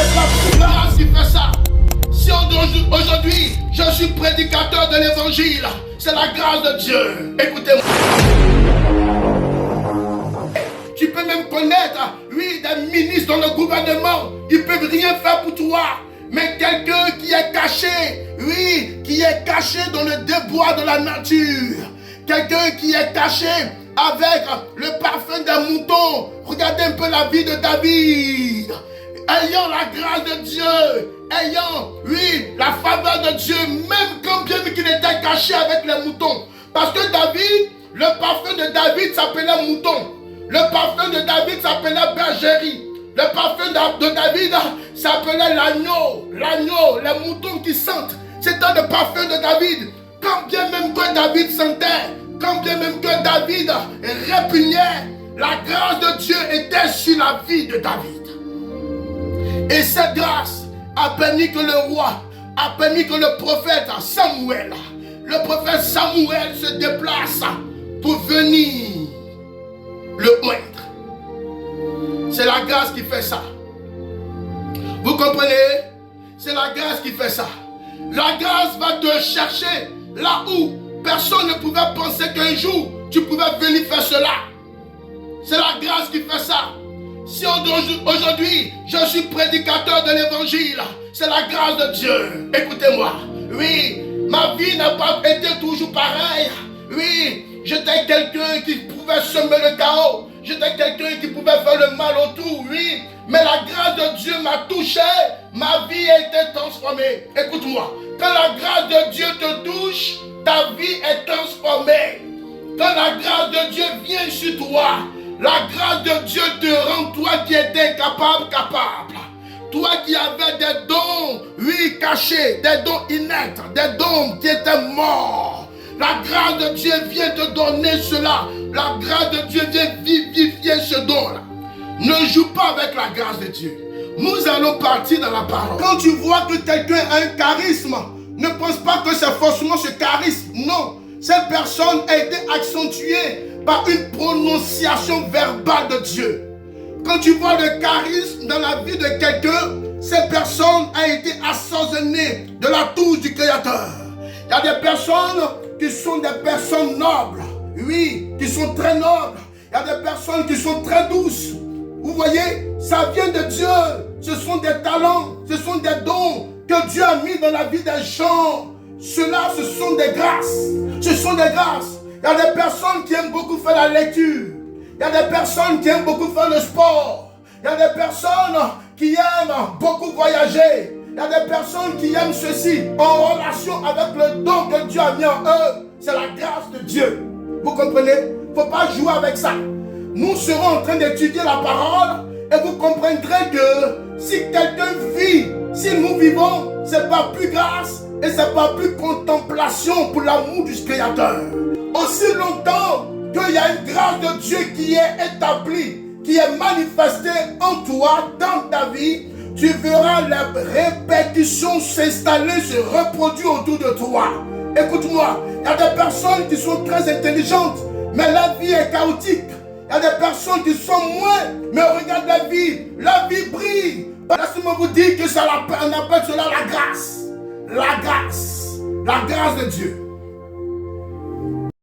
C'est pas grâce qui fait ça. Si aujourd'hui je suis prédicateur de l'évangile, c'est la grâce de Dieu. Écoutez-moi. Tu peux même connaître, oui, des ministres dans le gouvernement. Ils ne peuvent rien faire pour toi. Mais quelqu'un qui est caché, oui, qui est caché dans le débois de la nature. Quelqu'un qui est caché avec le parfum d'un mouton. Regardez un peu la vie de David. Ayant la grâce de Dieu, ayant, oui, la faveur de Dieu, même quand bien qu'il était caché avec les moutons. Parce que David, le parfum de David s'appelait mouton. Le parfum de David s'appelait bergerie. Le parfum de David s'appelait l'agneau. L'agneau, les moutons qui sentent. C'était le parfum de David. Quand bien même que David sentait, quand bien même que David répugnait, la grâce de Dieu était sur la vie de David. Et cette grâce a permis que le roi, a permis que le prophète Samuel, se déplace pour venir le oindre. C'est la grâce qui fait ça. Vous comprenez? C'est la grâce qui fait ça. La grâce va te chercher là où personne ne pouvait penser qu'un jour tu pouvais venir faire cela. C'est la grâce qui fait ça. Si aujourd'hui je suis prédicateur de l'évangile, c'est la grâce de Dieu. Écoutez-moi. Oui, ma vie n'a pas été toujours pareille. Oui, j'étais quelqu'un qui pouvait semer le chaos. J'étais quelqu'un qui pouvait faire le mal autour, oui. Mais la grâce de Dieu m'a touché. Ma vie a été transformée. Écoute-moi. Quand la grâce de Dieu te touche, ta vie est transformée. Quand la grâce de Dieu vient sur toi, la grâce de Dieu te rend, toi qui étais capable. Toi qui avais des dons, oui, cachés, des dons inertes, des dons qui étaient morts. La grâce de Dieu vient te donner cela. La grâce de Dieu vient vivifier ce don-là. Ne joue pas avec la grâce de Dieu. Nous allons partir dans la parole. Quand tu vois que quelqu'un a un charisme, ne pense pas que c'est forcément ce charisme. Non. Cette personne a été accentuée par une prononciation verbale de Dieu. Quand tu vois le charisme dans la vie de quelqu'un, cette personne a été assaisonnée de la touche du Créateur. Il y a des personnes qui sont des personnes nobles. Oui, qui sont très nobles. Il y a des personnes qui sont très douces. Vous voyez, ça vient de Dieu. Ce sont des talents, ce sont des dons que Dieu a mis dans la vie des gens. Cela, ce sont des grâces. Ce sont des grâces. Il y a des personnes qui aiment beaucoup faire la lecture. Il y a des personnes qui aiment beaucoup faire le sport. Il y a des personnes qui aiment beaucoup voyager. Il y a des personnes qui aiment ceci en relation avec le don que Dieu a mis en eux. C'est la grâce de Dieu. Vous comprenez? Il ne faut pas jouer avec ça. Nous serons en train d'étudier la parole et vous comprendrez que si quelqu'un vit, si nous vivons, ce n'est pas plus grâce et ce n'est pas plus contemplation pour l'amour du Créateur. Aussi longtemps qu'il y a une grâce de Dieu qui est établie, qui est manifestée en toi, dans ta vie, tu verras les répétitions s'installer, se reproduire autour de toi. Écoute-moi, il y a des personnes qui sont très intelligentes, mais la vie est chaotique. Il y a des personnes qui sont moins, mais regarde la vie brille. Laissez-moi vous dire que ça, on appelle cela la grâce. La grâce de Dieu.